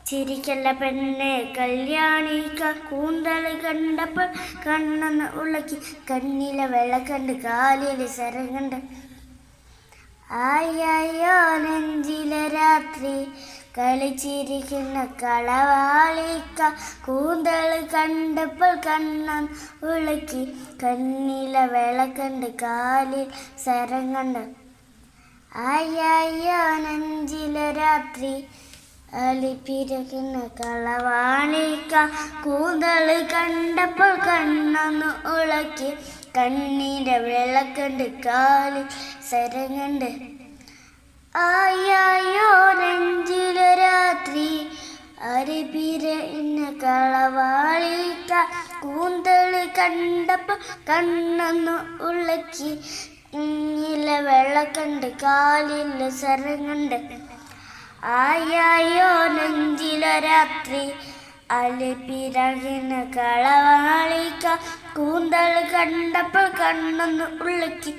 ചിരിക്കല്ല പെണ്ണെ കല്യാണിക്ക കൂന്തള് കണ്ടപ്പോൾ കണ്ണെന്ന് ഉളക്കി കണ്ണിലെ വെള്ളക്കണ്ട് കാലിലെ സരകണ്ട് ആയോ നെഞ്ചിലെ രാത്രി കളിച്ചിരിക്കുന്ന കളവാളിക്ക കൂന്തള് കണ്ടപ്പോൾ കണ്ണെന്ന് ഉളക്കി കണ്ണിലെ വെള്ളക്കണ്ട് കാലിൽ സരകണ്ട് ആയോ നെഞ്ചിലെ രാത്രി അലിപ്പിരക്കുന്ന കളവാണിക്ക കൂന്തള് കണ്ടപ്പോൾ കണ്ണൊന്ന് ഉളക്കി കണ്ണീരെ വെള്ളക്കണ്ട് കാലിൽ സരങ്ങണ്ട് ആയോ നെഞ്ചിലെ രാത്രി അരിപിരന്ന കളവാളിക്ക കൂന്തള് കണ്ടപ്പോൾ കണ്ണൊന്ന് ഉളക്കി കണ്ണിലെ വെള്ളക്കണ്ട് കാലിൽ സരങ്ങണ്ട് ആയോ നെഞ്ചിലെ രാത്രി അലിപ്പിരകിന കളവാളിക്ക കൂന്തള് കണ്ടപ്പോൾ കണ്ണൊന്ന് ഉള്ളിക്ക്